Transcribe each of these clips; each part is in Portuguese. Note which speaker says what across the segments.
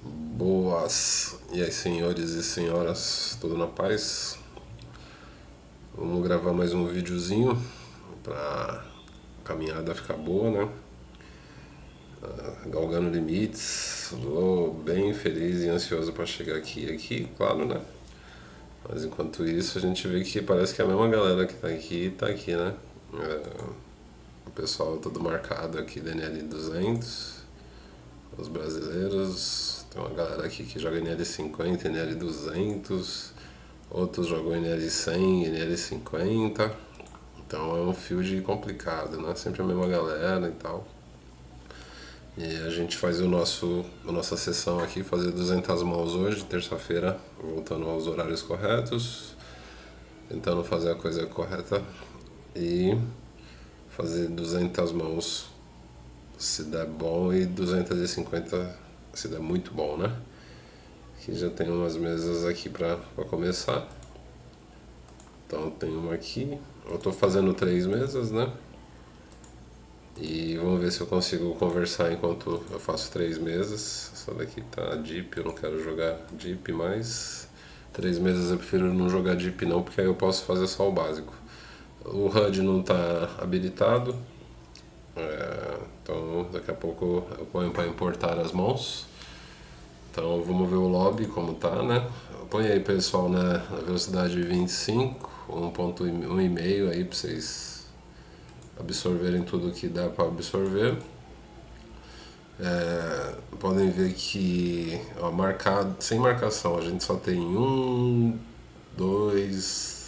Speaker 1: Boas, e aí senhores e senhoras, tudo na paz? Vamos gravar mais um videozinho pra caminhada ficar boa, né? Galgando limites, tô bem feliz e ansioso pra chegar aqui, claro, né? Mas enquanto isso a gente vê que parece que a mesma galera que tá aqui, né? O pessoal todo marcado aqui da NL 200, os brasileiros, tem uma galera aqui que joga NL 50, NL 200. Outros jogam NL 100, NL 50. Então é um field complicado, né? Sempre a mesma galera e tal. E a gente faz a nossa sessão aqui, fazer 200 mãos hoje, terça-feira, voltando aos horários corretos, tentando fazer a coisa correta e fazer 200 mãos se der bom e 250 se der muito bom, né? Aqui já tem umas mesas aqui pra começar. Então tem uma aqui. Eu tô fazendo 3 mesas, né? E vamos ver se eu consigo conversar enquanto eu faço 3 mesas. Essa daqui tá deep, eu não quero jogar deep mais. 3 mesas eu prefiro não jogar deep não, porque aí eu posso fazer só o básico. O HUD não tá habilitado, então daqui a pouco eu ponho para importar as mãos. Então vamos ver o lobby como tá, né? Põe aí pessoal na velocidade 25, 1.1,5 aí pra vocês absorverem tudo que dá para absorver. Podem ver que marcado, sem marcação, a gente só tem 1, 2,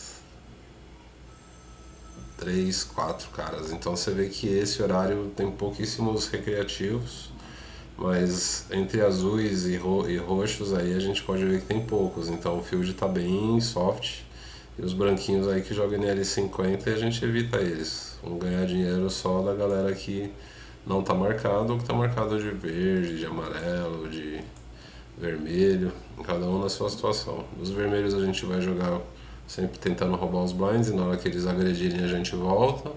Speaker 1: 3, 4 caras. Então você vê que esse horário tem pouquíssimos recreativos, mas entre azuis e roxos aí a gente pode ver que tem poucos. Então o field está bem soft. E os branquinhos aí que jogam NL 50 e a gente evita eles. Vamos ganhar dinheiro só da galera que não tá marcado ou que tá marcado de verde, de amarelo, de vermelho, cada um na sua situação. Os vermelhos a gente vai jogar sempre tentando roubar os blinds e na hora que eles agredirem a gente volta.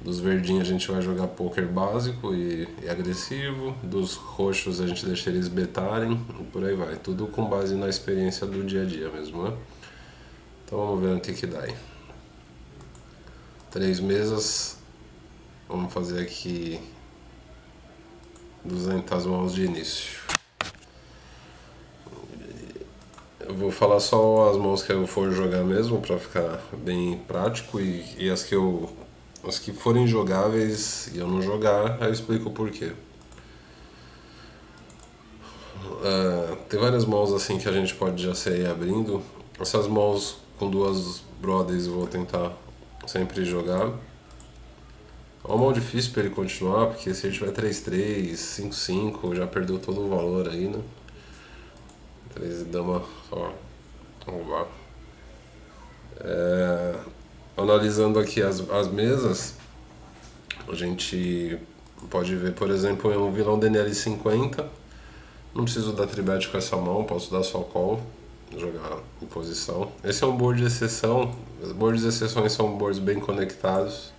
Speaker 1: Dos verdinhos a gente vai jogar poker básico e agressivo. Dos roxos a gente deixa eles betarem e por aí vai. Tudo com base na experiência do dia a dia mesmo, né? Então vamos ver o que dá aí. 3 mesas. Vamos fazer aqui 200 mãos de início. Eu vou falar só as mãos que eu for jogar mesmo para ficar bem prático e as que forem jogáveis e eu não jogar, eu explico o porquê. Tem várias mãos assim que a gente pode já sair abrindo. Essas mãos com duas brothers eu vou tentar sempre jogar. É uma mão difícil para ele continuar, porque se ele tiver 3-3, 5-5, já perdeu todo o valor aí, né? 3 dama só. Vamos lá. Analisando aqui as mesas, a gente pode ver, por exemplo, um vilão DNL 50. Não preciso dar tribet com essa mão, posso dar só call, jogar em posição. Esse é um board de exceção. Os boards de exceções são boards bem conectados.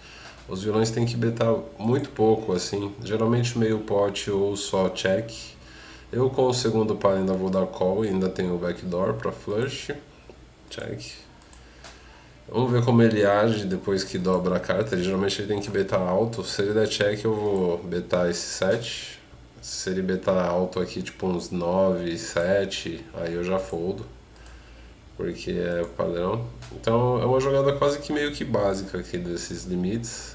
Speaker 1: Os vilões têm que betar muito pouco, assim, geralmente meio pot ou só check. Eu com o segundo par ainda vou dar call e ainda tenho o backdoor para flush. Check. Vamos ver como ele age depois que dobra a carta. Geralmente ele tem que betar alto. Se ele der check eu vou betar esse 7. Se ele betar alto aqui, tipo uns 9, 7, aí eu já foldo. Porque é padrão. Então é uma jogada quase que meio que básica aqui desses limites.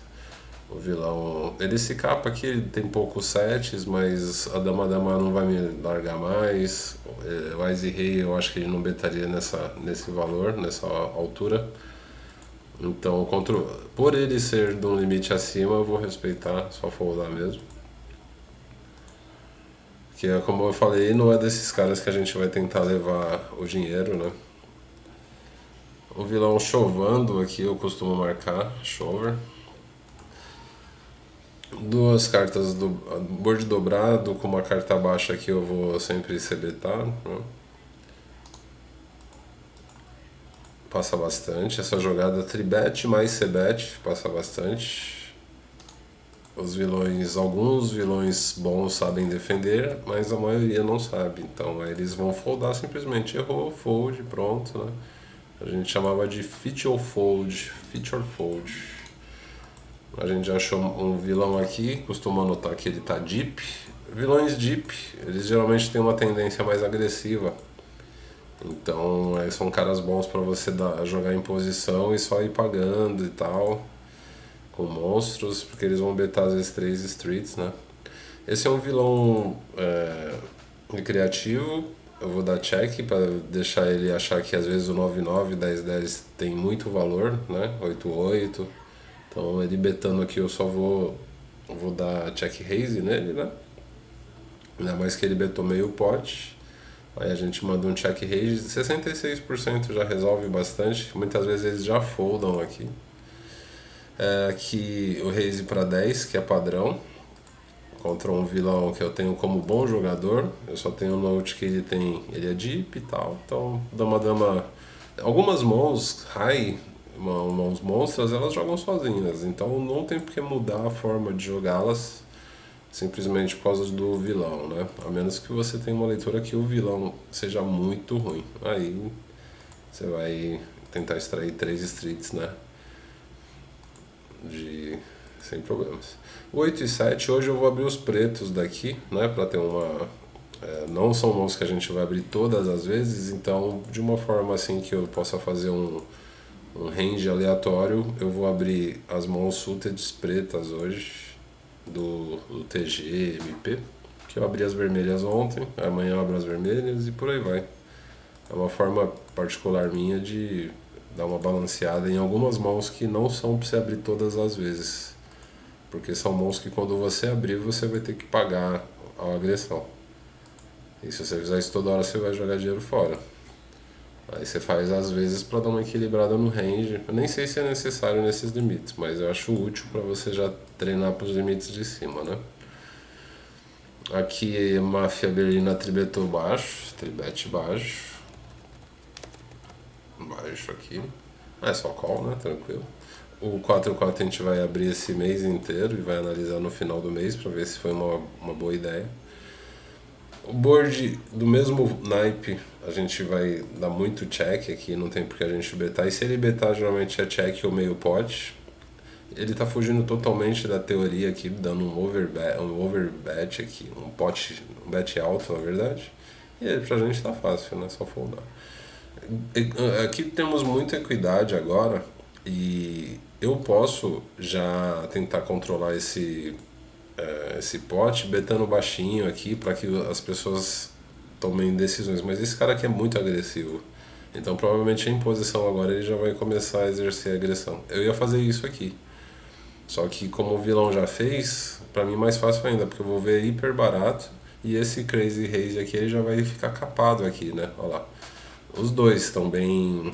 Speaker 1: O vilão, ele se capa aqui, ele tem poucos sets, mas a dama não vai me largar mais. O Ás e Rei eu acho que ele não betaria nesse valor, nessa altura. Então, por ele ser de um limite acima, eu vou respeitar, só foldar mesmo. Que é como eu falei, não é desses caras que a gente vai tentar levar o dinheiro, né? O vilão chovando aqui eu costumo marcar, chover. Duas cartas do board dobrado com uma carta baixa aqui eu vou sempre CBtar, né? Passa bastante. Essa jogada tribet mais cbet passa bastante. os vilões, alguns vilões bons sabem defender, mas a maioria não sabe. Então aí eles vão foldar simplesmente. Errou, fold, pronto, né? A gente chamava de feature fold. A gente já achou um vilão aqui, costuma notar que ele tá deep. Vilões deep, eles geralmente têm uma tendência mais agressiva. Então são caras bons para você jogar em posição e só ir pagando e tal, com monstros, porque eles vão betar às vezes 3 streets, né? Esse é um vilão recreativo. Eu vou dar check para deixar ele achar que às vezes o 9-9, 10-10 tem muito valor, né? 8-8. Então ele betando aqui eu só vou dar check raise nele, né? Ainda mais que ele betou meio pote. Aí a gente manda um check raise, 66% já resolve bastante. Muitas vezes eles já foldam aqui. Aqui o raise para 10, que é padrão, contra um vilão que eu tenho como bom jogador. Eu só tenho note que ele é deep e tal. Então dama. Algumas mãos high, mãos monstras, elas jogam sozinhas. Então não tem por que mudar a forma de jogá-las simplesmente por causa do vilão, né? A menos que você tenha uma leitura que o vilão seja muito ruim. Aí você vai tentar extrair 3 streets, né? Sem problemas. 8 e 7, hoje eu vou abrir os pretos daqui, né? Pra ter uma... não são mãos que a gente vai abrir todas as vezes, então de uma forma assim que eu possa fazer um range aleatório, eu vou abrir as mãos suited pretas hoje do TG, MP, que eu abri as vermelhas ontem, amanhã eu abro as vermelhas e por aí vai. É uma forma particular minha de dar uma balanceada em algumas mãos que não são para você abrir todas as vezes, porque são mãos que quando você abrir você vai ter que pagar a agressão. E se você fizer isso toda hora você vai jogar dinheiro fora. Aí você faz às vezes para dar uma equilibrada no range. Eu nem sei se é necessário nesses limites, mas eu acho útil para você já treinar para os limites de cima, né? Aqui Máfia Berlina tribetou baixo, tribete baixo. Baixo aqui. É só call, né? Tranquilo. O 4-4 a gente vai abrir esse mês inteiro e vai analisar no final do mês para ver se foi uma boa ideia. O board do mesmo naipe a gente vai dar muito check aqui, não tem porque a gente betar. E se ele betar, geralmente é check ou meio pot. Ele tá fugindo totalmente da teoria aqui, dando um overbet aqui, um bet alto na verdade. E pra gente tá fácil, né? Só foldar. Aqui temos muita equidade agora e eu posso já tentar controlar esse pote betando baixinho aqui para que as pessoas tomem decisões, mas esse cara aqui é muito agressivo, então provavelmente em posição agora ele já vai começar a exercer a agressão. Eu ia fazer isso aqui, só que como o vilão já fez, para mim é mais fácil ainda, porque eu vou ver hiper barato e esse Crazy Raise aqui ele já vai ficar capado aqui, né? Olha lá, os dois estão bem.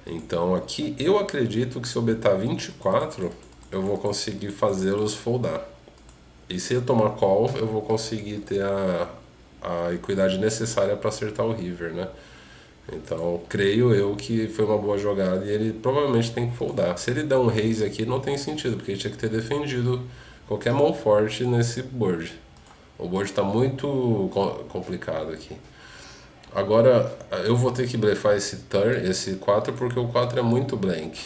Speaker 1: Então aqui eu acredito que se eu betar 24 eu vou conseguir fazê-los foldar. E se eu tomar call, eu vou conseguir ter a equidade necessária para acertar o river, né? Então, creio eu que foi uma boa jogada e ele provavelmente tem que foldar. Se ele der um raise aqui, não tem sentido, porque ele tinha que ter defendido qualquer mão forte nesse board. O board está muito complicado aqui. Agora, eu vou ter que blefar esse 4, porque o 4 é muito blank.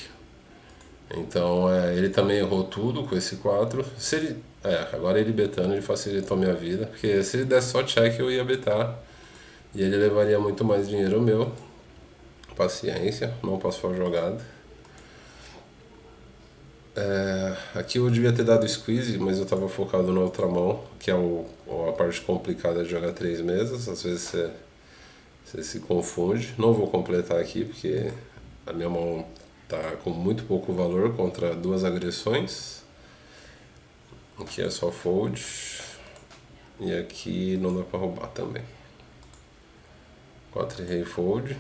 Speaker 1: Então ele também errou tudo com esse 4. Se ele, agora ele betando ele facilitou minha vida, porque se ele desse só check eu ia betar e ele levaria muito mais dinheiro meu. Paciência, não passou a jogada. Aqui eu devia ter dado squeeze, mas eu estava focado na outra mão, que é a parte complicada de jogar 3 mesas. Às vezes você se confunde. Não vou completar aqui porque a minha mão tá com muito pouco valor contra 2 agressões. Aqui é só fold. E aqui não dá pra roubar também. 4 rei fold.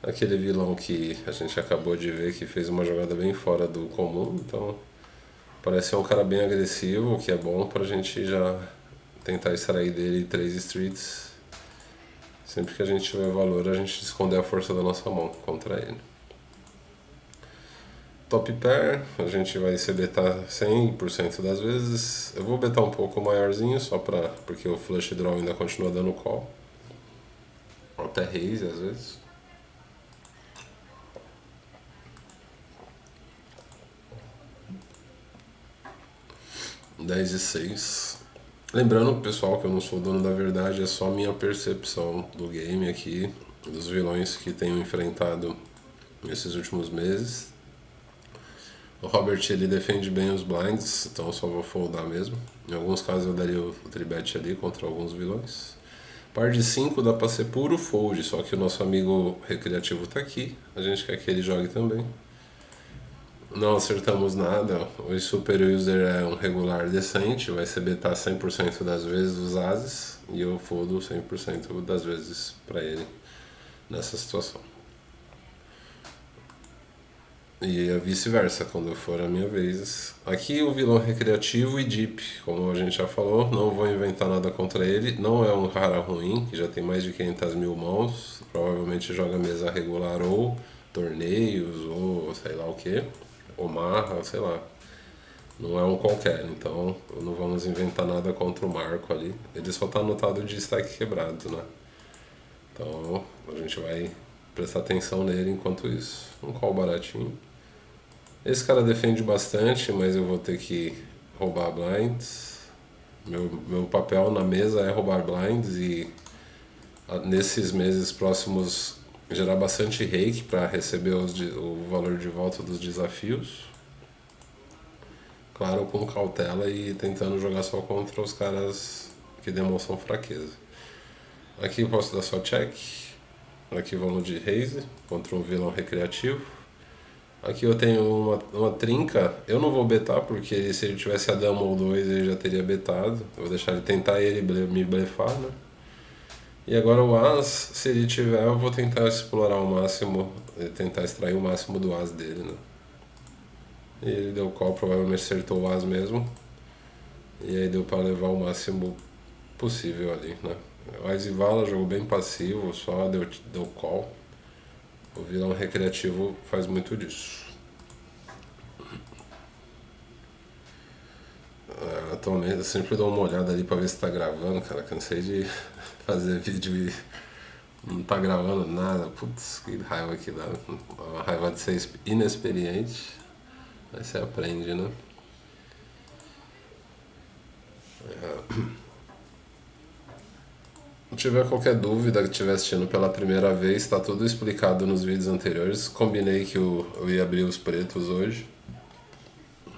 Speaker 1: Aquele vilão que a gente acabou de ver que fez uma jogada bem fora do comum. Então parece ser um cara bem agressivo, o que é bom pra gente já tentar extrair dele 3 streets. Sempre que a gente tiver valor, a gente esconder a força da nossa mão contra ele. top pair, a gente vai se betar 100% das vezes. Eu vou betar um pouco maiorzinho, só porque o flush draw ainda continua dando call. Até raise às vezes. Dez e 6. Lembrando, pessoal, que eu não sou dono da verdade, é só minha percepção do game aqui, dos vilões que tenho enfrentado nesses últimos meses. O Robert, ele defende bem os blinds, então eu só vou foldar mesmo. Em alguns casos eu daria o tribet ali contra alguns vilões. Par de 5 dá pra ser puro fold, só que o nosso amigo recreativo tá aqui, a gente quer que ele jogue também. Não acertamos nada, o super user é um regular decente, vai ser betar 100% das vezes os ases, e eu foldo 100% das vezes pra ele nessa situação. E vice-versa, quando for a minha vez. Aqui o vilão recreativo e deep, como a gente já falou, não vou inventar nada contra ele. Não é um rara ruim, que já tem mais de 500 mil mãos. Provavelmente joga mesa regular ou torneios, ou sei lá o que. Ou marra, sei lá. Não é um qualquer, então não vamos inventar nada contra o Marco ali. Ele só tá anotado de stack quebrado, né? Então a gente vai prestar atenção nele enquanto isso. Um call baratinho. Esse cara defende bastante, mas eu vou ter que roubar blinds. Meu papel na mesa é roubar blinds e nesses meses próximos gerar bastante rake para receber o valor de volta dos desafios. Claro, com cautela e tentando jogar só contra os caras que demonstram fraqueza. Aqui eu posso dar só check. Aqui vamos de raise contra um vilão recreativo. Aqui eu tenho uma trinca, eu não vou betar porque se ele tivesse a dama ou 2 ele já teria betado. Eu vou deixar ele tentar me blefar, né? E agora o as, se ele tiver, eu vou tentar explorar o máximo, tentar extrair o máximo do as dele, né? E ele deu call, provavelmente acertou o as mesmo. E aí deu para levar o máximo possível ali, né? O Ás e Vala jogou bem passivo, só deu call. O vilão recreativo faz muito disso. Atualmente eu sempre dou uma olhada ali pra ver se tá gravando, cara. Cansei de fazer vídeo e não tá gravando nada. Putz, que raiva que dá. Uma raiva de ser inexperiente. Aí você aprende, né? Se tiver qualquer dúvida que estiver assistindo pela primeira vez, tá tudo explicado nos vídeos anteriores. Combinei que eu ia abrir os pretos hoje.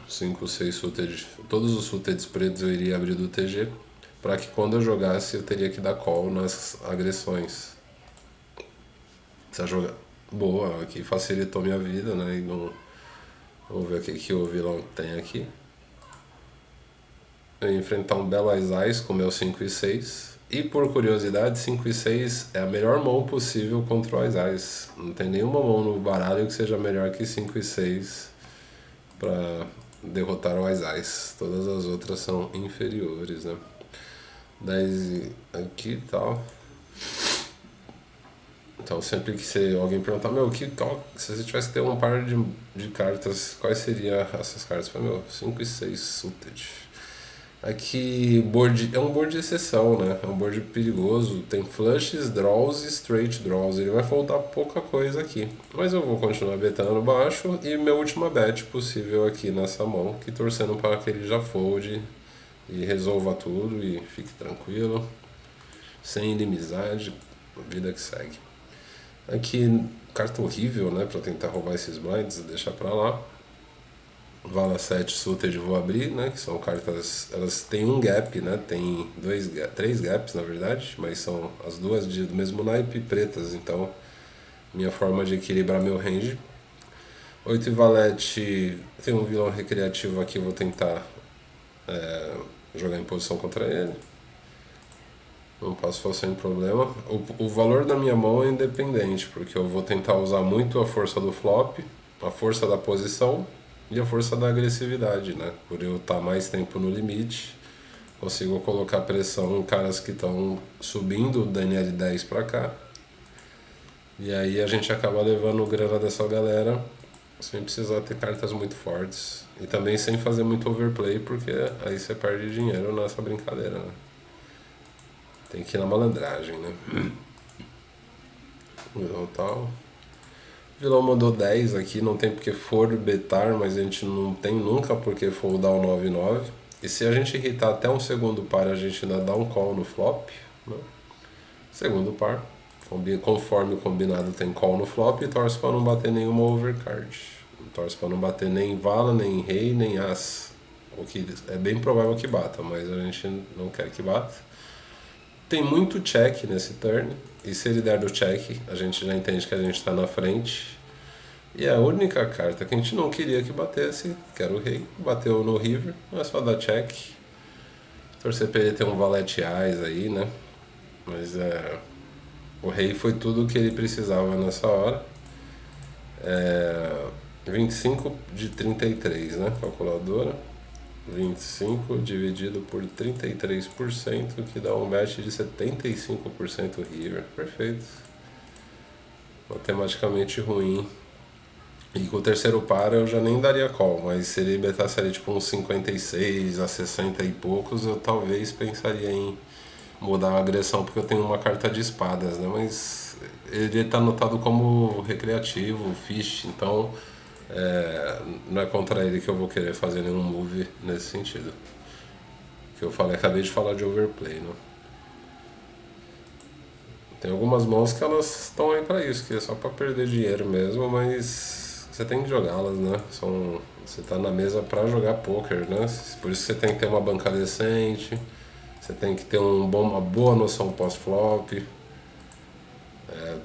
Speaker 1: 5, 6 suited, todos os suited pretos eu iria abrir do TG, para que quando eu jogasse eu teria que dar call nas agressões. Essa jogada boa, aqui facilitou minha vida, né? E não... Vamos ver o que o vilão tem aqui. Eu ia enfrentar um belo Ás com meu 5 e 6. E por curiosidade, 5 e 6 é a melhor mão possível contra o Ás. Não tem nenhuma mão no baralho que seja melhor que 5 e 6 para derrotar o Ás. Todas as outras são inferiores, né? 10 aqui e tal. Então sempre que alguém perguntar, se você tivesse que ter um par de cartas, quais seriam essas cartas? Eu falei, 5 e 6 suited. Aqui é um board de exceção, né? É um board perigoso, tem flushes, draws e straight draws. Ele vai faltar pouca coisa aqui, mas eu vou continuar betando baixo e minha última bet possível aqui nessa mão, que torcendo para que ele já fold e resolva tudo e fique tranquilo, sem inimizade, vida que segue. Aqui carta horrível, né? Para tentar roubar esses blinds, deixar para lá. Vala 7 suited vou abrir, né? Que são cartas, elas têm um gap, né? Tem 3 gaps na verdade, mas são as duas do mesmo naipe pretas, então minha forma de equilibrar meu range. 8 e valete, tem um vilão recreativo aqui, vou tentar jogar em posição contra ele. Não passo sem problema. O valor da minha mão é independente, porque eu vou tentar usar muito a força do flop, a força da posição e a força da agressividade, né? Por eu estar mais tempo no limite, consigo colocar pressão em caras que estão subindo da NL10 para cá. E aí a gente acaba levando grana dessa galera sem precisar ter cartas muito fortes. E também sem fazer muito overplay, porque aí você perde dinheiro nessa brincadeira, né? Tem que ir na malandragem, né? Então tal. O vilão mandou 10 aqui, não tem porque for betar, mas a gente não tem nunca porque foldar o 9-9. E se a gente irritar até um segundo par, a gente ainda dá um call no flop, né? Segundo par, conforme o combinado tem call no flop e torce para não bater nenhuma overcard. Torce para não bater nem vala, nem rei, nem as. O que é bem provável que bata, mas a gente não quer que bata. Tem muito check nesse turn, e se ele der do check, a gente já entende que a gente está na frente. E a única carta que a gente não queria que batesse, que era o rei, bateu no river, é só dar check. Torcer pra ele ter um valete eyes aí, né? Mas o rei foi tudo o que ele precisava nessa hora. 25 de 33, né? Calculadora. 25 dividido por 33%, que dá um match de 75% river. Perfeito. Matematicamente ruim. E com o terceiro par eu já nem daria call, mas se ele betasse ali tipo uns 56 a 60 e poucos, eu talvez pensaria em mudar a agressão, porque eu tenho uma carta de espadas, né? Mas ele está anotado como recreativo, fish, então não é contra ele que eu vou querer fazer nenhum move nesse sentido. Que eu falei, acabei de falar de overplay, né? Tem algumas mãos que elas estão aí para isso, que é só para perder dinheiro mesmo, mas você tem que jogá-las, né? Você tá na mesa para jogar poker, né? Por isso você tem que ter uma banca decente, você tem que ter uma boa noção pós-flop.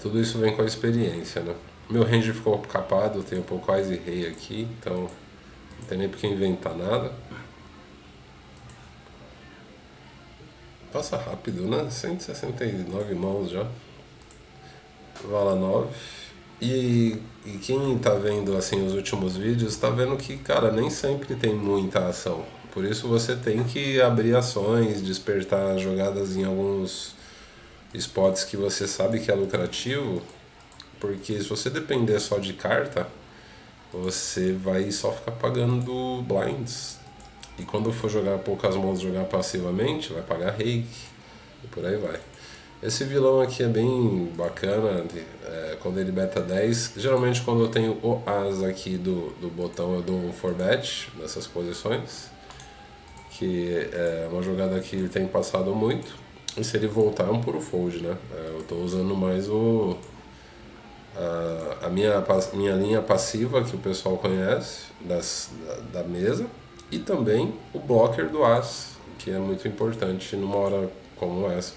Speaker 1: Tudo isso vem com a experiência, né? Meu range ficou capado, eu tenho um pouco Ice e Rei aqui, então não tem nem por que inventar nada. Passa rápido, né? 169 mãos já. Vala 9. E quem tá vendo assim os últimos vídeos tá vendo que, cara, nem sempre tem muita ação. Por isso você tem que abrir ações, despertar jogadas em alguns spots que você sabe que é lucrativo, porque se você depender só de carta, você vai só ficar pagando blinds. E quando for jogar poucas mãos, jogar passivamente, vai pagar reiki e por aí vai. Esse vilão aqui é bem bacana, quando ele beta 10. Geralmente quando eu tenho o as aqui do botão eu dou um 4bet nessas posições, que é uma jogada que ele tem passado muito. E se ele voltar é um puro fold, né? Eu estou usando mais a minha linha passiva, que o pessoal conhece, da mesa, e também o blocker do as, que é muito importante numa hora como essa.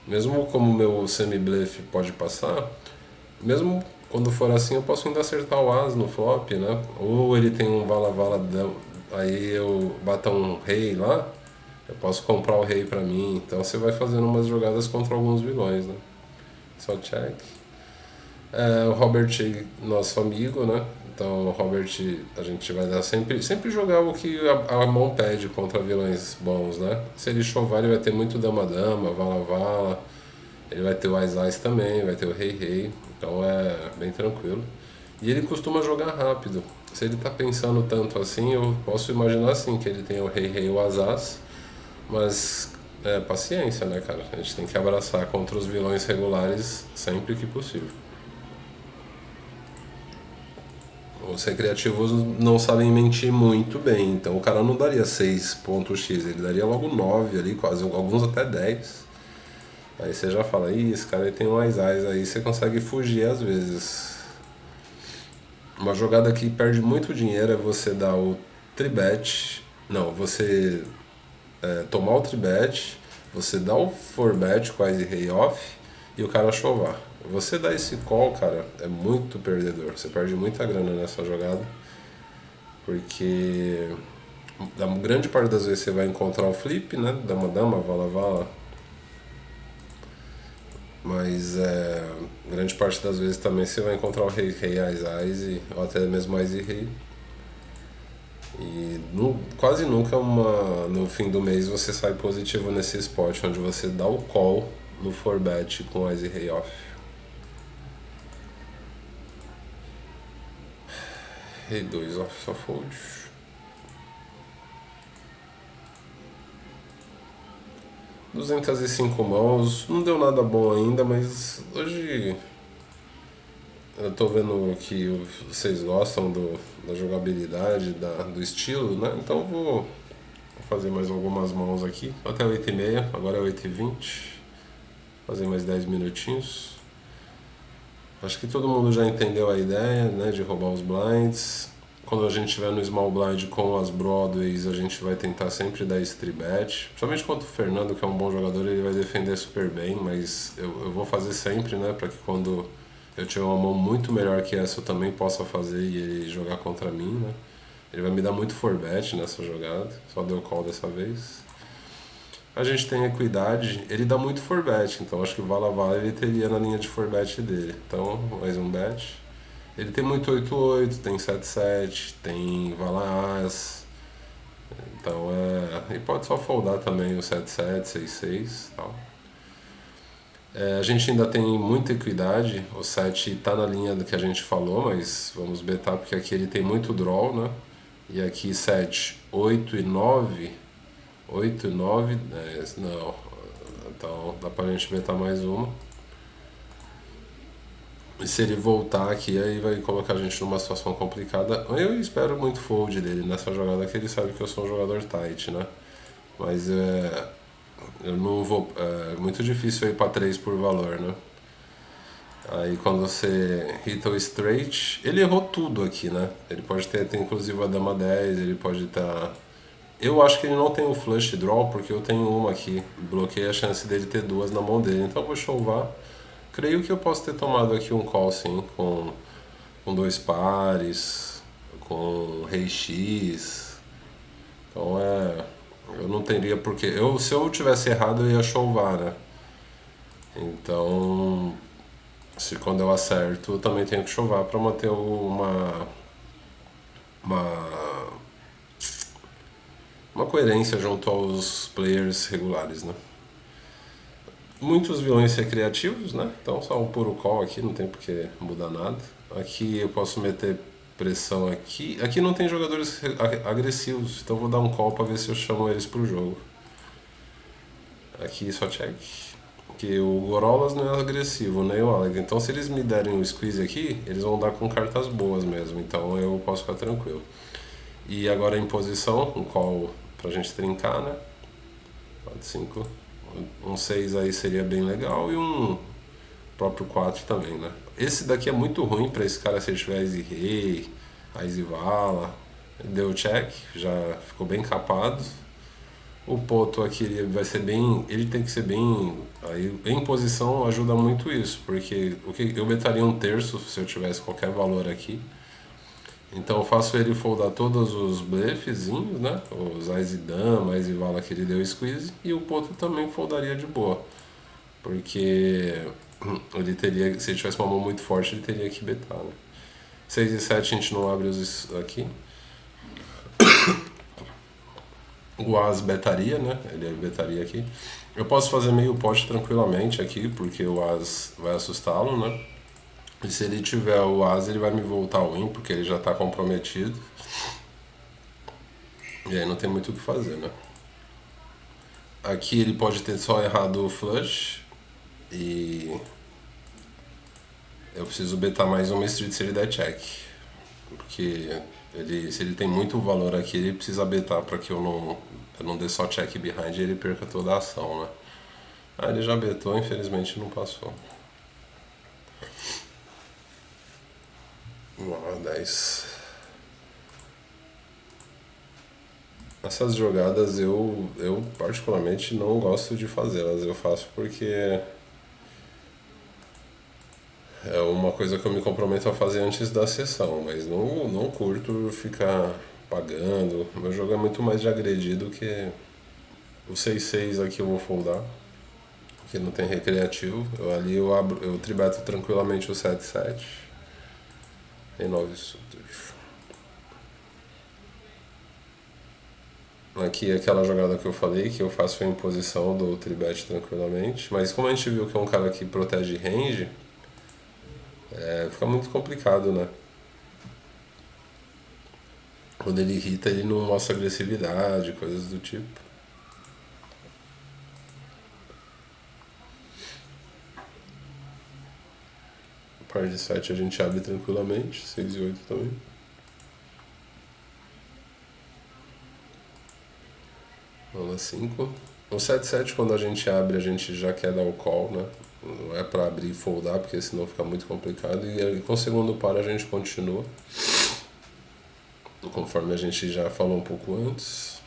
Speaker 1: Mesmo como o meu semi-bluff pode passar, mesmo quando for assim eu posso ainda acertar o as no flop, né? Ou ele tem um vala-vala, aí eu bato um rei lá, eu posso comprar o rei pra mim. Então você vai fazendo umas jogadas contra alguns vilões, né? Só check. O Robert, nosso amigo, né? Então o Robert, a gente vai dar sempre jogar o que a mão pede contra vilões bons, né? Se ele chovar, ele vai ter muito dama-dama, vala-vala, ele vai ter o Ais-Ais também, vai ter o Rei-Rei, então é bem tranquilo. E ele costuma jogar rápido. Se ele tá pensando tanto assim, eu posso imaginar assim, que ele tem o Rei-Rei e o As-As, mas paciência, né, cara? A gente tem que abraçar contra os vilões regulares sempre que possível. Os recreativos não sabem mentir muito bem, então o cara não daria 6.x, ele daria logo 9 ali, quase, alguns até 10. Aí você já fala, ih, esse cara aí tem um Ais-Ais, aí você consegue fugir às vezes. Uma jogada que perde muito dinheiro é você dar o tribet, não, você tomar o tribet, você dá o 4bet com a Rei off e o cara chovar. Você dá esse call, cara, é muito perdedor. Você perde muita grana nessa jogada, porque a grande parte das vezes você vai encontrar o flip, né? Dama-dama, vala-vala. Mas grande parte das vezes também você vai encontrar o rei-rei, ais-ais, ou até mesmo ais e rei. E quase nunca no fim do mês você sai positivo nesse spot, onde você dá o call no 4bet com ais e rei off. Rei 2 off, só fold. $205, não deu nada bom ainda, mas hoje eu tô vendo que vocês gostam da jogabilidade, do estilo, né? Então vou fazer mais algumas mãos aqui, até 8h30, agora é 8h20, fazer mais 10 minutinhos. Acho que todo mundo já entendeu a ideia, né, de roubar os blinds. Quando a gente estiver no small blind com as Broadways, a gente vai tentar sempre dar esse tribet. Principalmente contra o Fernando, que é um bom jogador, ele vai defender super bem, mas eu vou fazer sempre, né, para que quando eu tiver uma mão muito melhor que essa eu também possa fazer e ele jogar contra mim, né. Ele vai me dar muito forbet nessa jogada, só deu call dessa vez. A gente tem equidade, ele dá muito forbet, então acho que o Vala ele teria na linha de forbet dele. Então, mais um bet. Ele tem muito 8-8, tem 7-7, tem Vala As. Então e pode só foldar também o 7-7, 6-6 e tal. A gente ainda tem muita equidade, o 7 tá na linha do que a gente falou, mas vamos betar porque aqui ele tem muito draw, né? E aqui 7, 8 e 9, 8 e 9, 10, não, então dá pra gente betar mais uma. E se ele voltar aqui, aí vai colocar a gente numa situação complicada. Eu espero muito fold dele nessa jogada, que ele sabe que eu sou um jogador tight, né? Mas eu não vou. É muito difícil ir pra 3 por valor, né? Aí quando você hita o straight, ele errou tudo aqui, né? Ele pode ter inclusive a dama 10, ele pode estar. Eu acho que ele não tem o flush draw, porque eu tenho uma aqui. Bloqueei a chance dele ter duas na mão dele, então eu vou chovar. Creio que eu posso ter tomado aqui um call sim, com dois pares, com rei X. Então eu não teria porque. Se eu tivesse errado, eu ia chovar, né? Então, se quando eu acerto, eu também tenho que chovar para manter uma, uma coerência junto aos players regulares, né? Muitos vilões recreativos, né? Então só um puro call aqui, não tem por que mudar nada. Aqui eu posso meter pressão aqui. Aqui não tem jogadores agressivos, então eu vou dar um call para ver se eu chamo eles pro jogo. Aqui só check. Que o Gorolas não é agressivo, nem o Alex. Então se eles me derem o squeeze aqui, eles vão dar com cartas boas mesmo. Então eu posso ficar tranquilo. E agora em posição, um call pra gente trincar, né? 4, 5. Um 6 aí seria bem legal e um próprio 4 também, né? Esse daqui é muito ruim pra esse cara se ele tiver Easy Rei, Easy Vala. Deu check, já ficou bem capado. O poto aqui ele vai ser bem. Ele tem que ser bem. Aí, em posição ajuda muito isso, porque eu betaria um terço se eu tivesse qualquer valor aqui. Então eu faço ele foldar todos os blefezinhos, né? Os Ais e Dama, Ais e Vala que ele deu squeeze. E o poto também foldaria de boa. Porque ele teria. Se ele tivesse uma mão muito forte, ele teria que betar, né? 6 e 7 a gente não abre os aqui. O As betaria, né? Ele betaria aqui. Eu posso fazer meio pote tranquilamente aqui, porque o As vai assustá-lo, né? E se ele tiver o As, ele vai me voltar o win, porque ele já tá comprometido. E aí não tem muito o que fazer, né? Aqui ele pode ter só errado o flush. E eu preciso betar mais uma street se ele der check. Porque se ele tem muito valor aqui, ele precisa betar para que eu não dê só check behind e ele perca toda a ação, né? Ah, ele já betou, infelizmente não passou. 10. Essas jogadas eu particularmente não gosto de fazê-las. Eu faço porque é uma coisa que eu me comprometo a fazer antes da sessão, mas não curto ficar pagando. Meu jogo é muito mais de agredir do que o 6-6 aqui eu vou foldar, que não tem recreativo. Eu tribeto tranquilamente o 7-7 e 9 sutos. Aqui é aquela jogada que eu falei, que eu faço em posição do tribet tranquilamente, mas como a gente viu que é um cara que protege range, fica muito complicado, né? Quando ele irrita, ele não mostra agressividade, coisas do tipo. Par de 7 a gente abre tranquilamente, 6 e 8 também. Bola 5. O 7-7 quando a gente abre, a gente já quer dar o call, né? Não é pra abrir e foldar, porque senão fica muito complicado. E com o segundo par a gente continua. Conforme a gente já falou um pouco antes.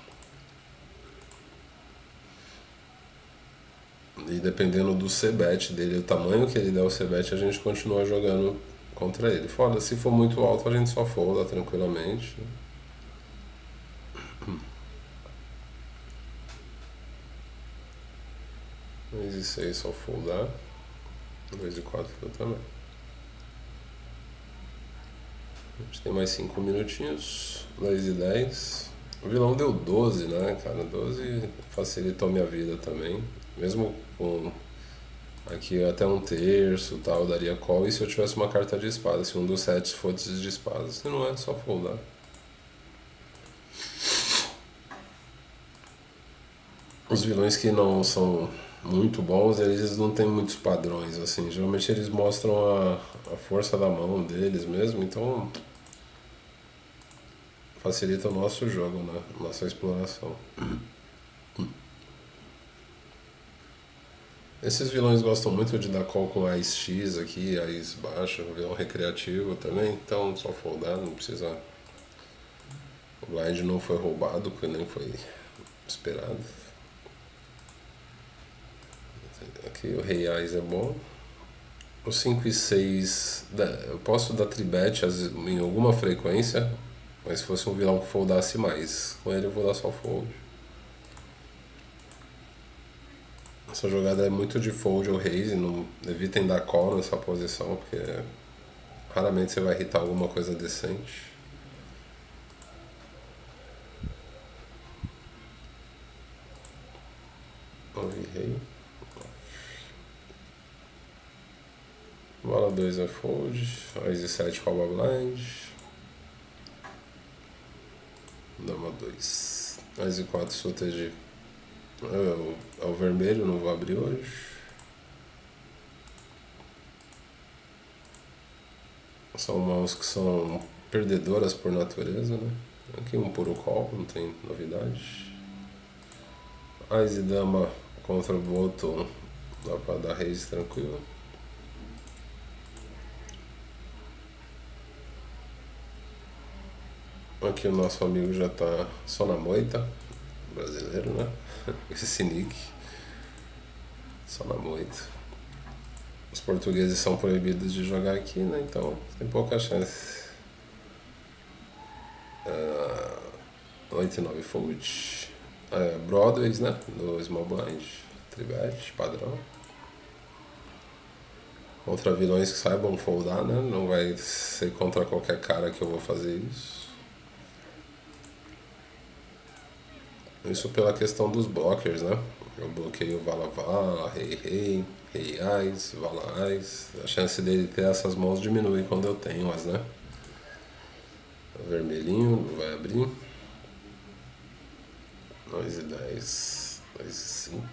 Speaker 1: E dependendo do C-bet dele, o tamanho que ele der o C-bet, a gente continua jogando contra ele. Fora, se for muito alto, a gente só folda tranquilamente. Mas isso aí, só foldar. 2 e 4 eu também. A gente tem mais 5 minutinhos. 2 e 10. O vilão deu 12, né, cara? 12 facilitou minha vida também. Mesmo com aqui até um terço e tal, eu daria call. E se eu tivesse uma carta de espada? Se um dos sets fosse de espada. Se não é, só foldar. Os vilões que não são muito bons, eles não têm muitos padrões, assim. Geralmente eles mostram a força da mão deles mesmo, então facilita o nosso jogo, né? Nossa exploração. Esses vilões gostam muito de dar call com AIS X aqui, AIS baixo, vilão recreativo também, então só foldar, não precisa. O blind não foi roubado, que nem foi esperado. Aqui o rei AIS é bom. O 5 e 6, eu posso dar tribet em alguma frequência, mas se fosse um vilão que foldasse mais, com ele eu vou dar só fold. Essa jogada é muito de fold ou raise, não evitem dar call nessa posição, porque raramente você vai irritar alguma coisa decente. Rei. Bola 2 é fold, Ás e 7 rouba blind. Dama 2. Ás e 4 suta de. É o vermelho, não vou abrir hoje. São mãos que são perdedoras por natureza, né? Aqui um puro call, não tem novidade. Ás e dama contra o bottom, dá pra dar raise tranquilo. Aqui o nosso amigo já tá só na moita, brasileiro, né? Esse nick, só na moita. Os portugueses são proibidos de jogar aqui, né? Então tem pouca chance. 8 e 9 fold. Broadways, né? Do Small Blind, tribet, padrão. Contra vilões que saibam foldar, né? Não vai ser contra qualquer cara que eu vou fazer isso. Isso pela questão dos blockers, né? Eu bloqueio Vala Vala, Rei, Rei Ás, Vala Ás. A chance dele ter essas mãos diminui quando eu tenho as, né? O vermelhinho vai abrir. 2 e 10, 2 e 5.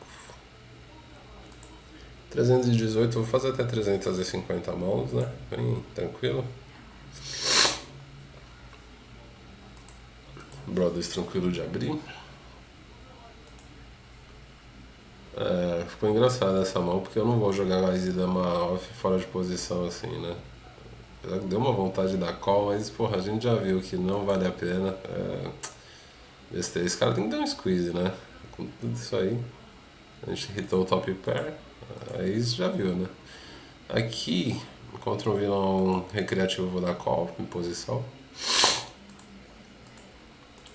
Speaker 1: 318, eu vou fazer até 350 mãos, né? Bem tranquilo. Brothers tranquilo de abrir. Ficou engraçada essa mão, porque eu não vou jogar mais e dama off fora de posição assim, né? Deu uma vontade de dar call, mas porra, a gente já viu que não vale a pena. Esse cara tem que dar um squeeze, né? Com tudo isso aí. A gente hitou o top pair, aí você já viu, né? Aqui, contra um vilão recreativo, eu vou dar call em posição.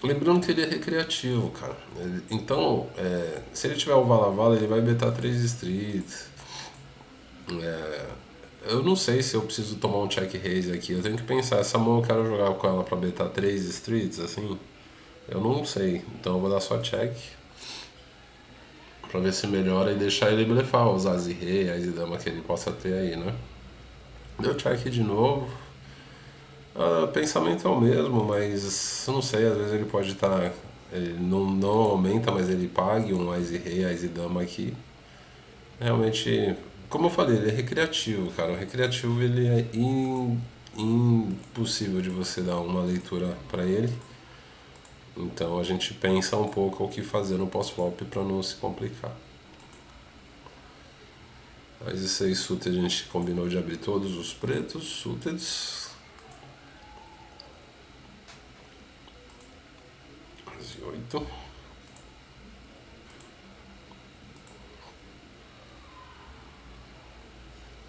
Speaker 1: Lembrando que ele é recreativo, cara. Então, se ele tiver o Vala Vala, ele vai betar 3 streets. Eu não sei se eu preciso tomar um check raise aqui. Eu tenho que pensar, essa mão eu quero jogar com ela pra betar 3 streets, assim. Eu não sei. Então eu vou dar só check. Pra ver se melhora e deixar ele blefar os As e Rei, As e Dama que ele possa ter aí, né? Deu check de novo. O pensamento é o mesmo, mas eu não sei, às vezes ele pode estar. Ele não aumenta, mas ele pague um Ás e Rei, Ás e Dama aqui. Realmente, como eu falei, ele é recreativo, cara. O recreativo ele é impossível de você dar uma leitura para ele. Então a gente pensa um pouco o que fazer no pós-flop para não se complicar. Mas esse aí suited a gente combinou de abrir todos os pretos, suiteds. As 8.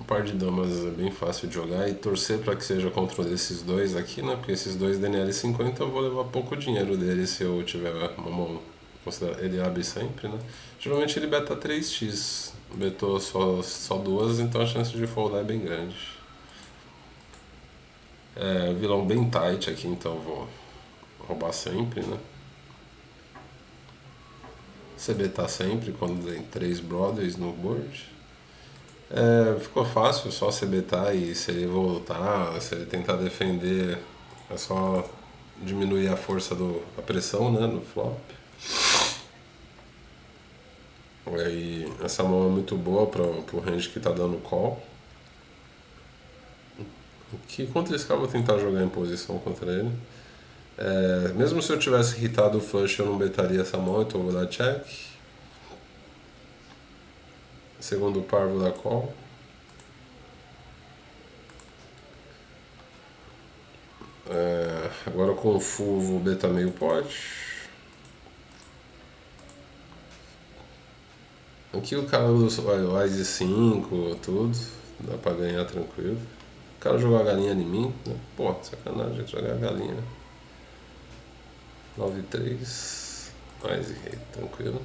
Speaker 1: Um par de damas é bem fácil de jogar e torcer para que seja contra esses dois aqui, né? Porque esses dois DNL 50 eu vou levar pouco dinheiro dele se eu tiver uma mão. Ele abre sempre, né? Geralmente ele beta 3x, betou só duas, então a chance de foldar é bem grande. Vilão bem tight aqui, então vou roubar sempre, né? Você betar sempre quando tem 3 brothers no board. Ficou fácil, só você betar e se ele voltar, se ele tentar defender, é só diminuir a força a pressão, né, no flop. Aí essa mão é muito boa pro range que tá dando call. Que contra esse cara eu vou tentar jogar em posição contra ele. Mesmo se eu tivesse hitado o flush eu não betaria essa mão, então eu vou dar check. Segundo par vou dar call. Agora com o full vou betar meio pot. Aqui o cara usa o Ás e 5, tudo. Dá pra ganhar tranquilo. O cara jogou a galinha em mim, né? Pô, sacanagem jogar a galinha. 9-3. Ás e rei, tranquilo.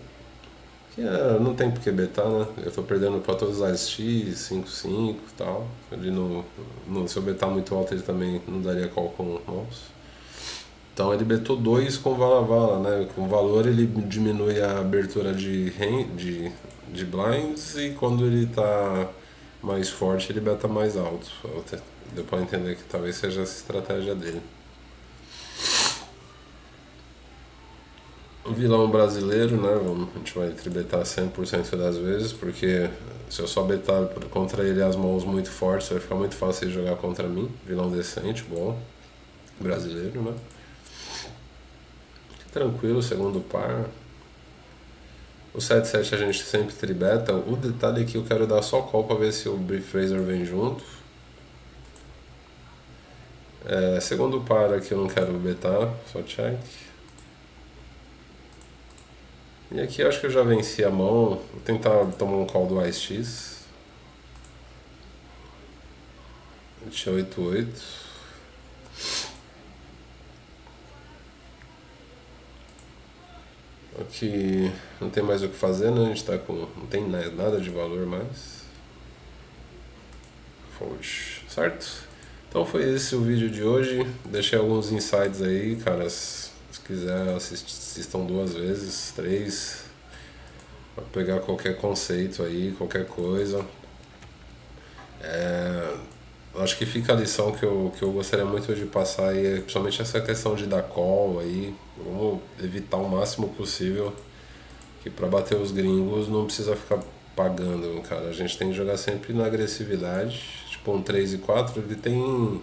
Speaker 1: Não tem por que betar, né? Eu tô perdendo pra todos os Ás X, 5-5 e tal. Ele se eu betar muito alto ele também não daria call com mouse. Então ele betou 2 com vala-vala, né? Com valor ele diminui a abertura de blinds e quando ele tá mais forte ele beta mais alto. Deu pra entender que talvez seja essa estratégia dele. O vilão brasileiro, né? A gente vai tribetar 100% das vezes, porque se eu só betar contra ele as mãos muito fortes, vai ficar muito fácil de jogar contra mim. Vilão decente, bom. Brasileiro, né? Tranquilo, segundo par. O 7-7 a gente sempre tribeta. O detalhe é que eu quero dar só call pra ver se o Brief Fraser vem junto. Segundo par aqui eu não quero betar, só check. E aqui eu acho que eu já venci a mão. Vou tentar tomar um call do Ás X. Eu tinha 8-8. Aqui não tem mais o que fazer, né? A gente tá com. Não tem nada de valor mais. Fold. Certo? Então foi esse o vídeo de hoje. Deixei alguns insights aí, caras. Se quiser assistam 2 vezes, 3. Pra pegar qualquer conceito aí, qualquer coisa. Acho que fica a lição que eu gostaria muito de passar aí, principalmente essa questão de dar call aí. Vamos evitar o máximo possível, que para bater os gringos não precisa ficar pagando, cara. A gente tem que jogar sempre na agressividade. Tipo um 3 e 4, ele tem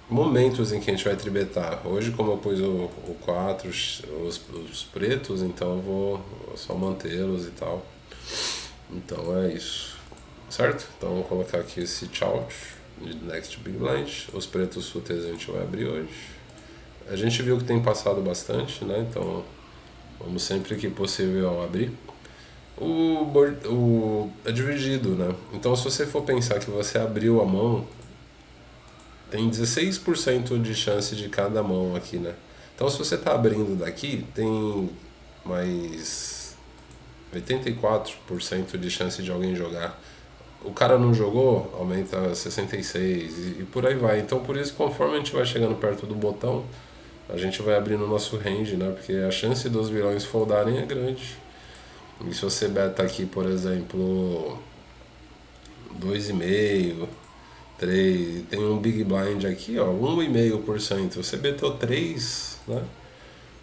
Speaker 1: momentos em que a gente vai tribetar. Hoje, como eu pus o 4, os pretos, então eu vou só mantê-los e tal. Então é isso. Certo? Então vou colocar aqui esse chout de Next Big Blind. Os pretos suites a gente vai abrir hoje. A gente viu que tem passado bastante, né? Então vamos sempre que possível abrir. É dividido, né? Então se você for pensar que você abriu a mão, tem 16% de chance de cada mão aqui, né? Então se você está abrindo daqui, tem mais 84% de chance de alguém jogar. O cara não jogou, aumenta 66 e por aí vai. Então por isso, conforme a gente vai chegando perto do botão, a gente vai abrindo o nosso range, né? Porque a chance dos vilões foldarem é grande. E se você beta aqui, por exemplo, 2,5, Tem um Big Blind aqui, ó, 1,5%. Você beteu 3, né?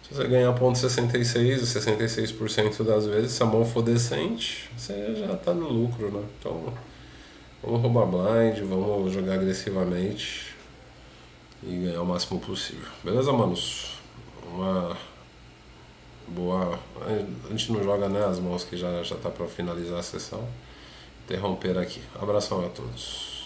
Speaker 1: Se você ganhar 0,66, 66% das vezes, se a mão for decente, você já tá no lucro, né? Então, vamos roubar blind, vamos jogar agressivamente e ganhar o máximo possível. Beleza, manos? Uma boa. A gente não joga, né, as mãos que já tá para finalizar a sessão. Interromper aqui. Abração a todos.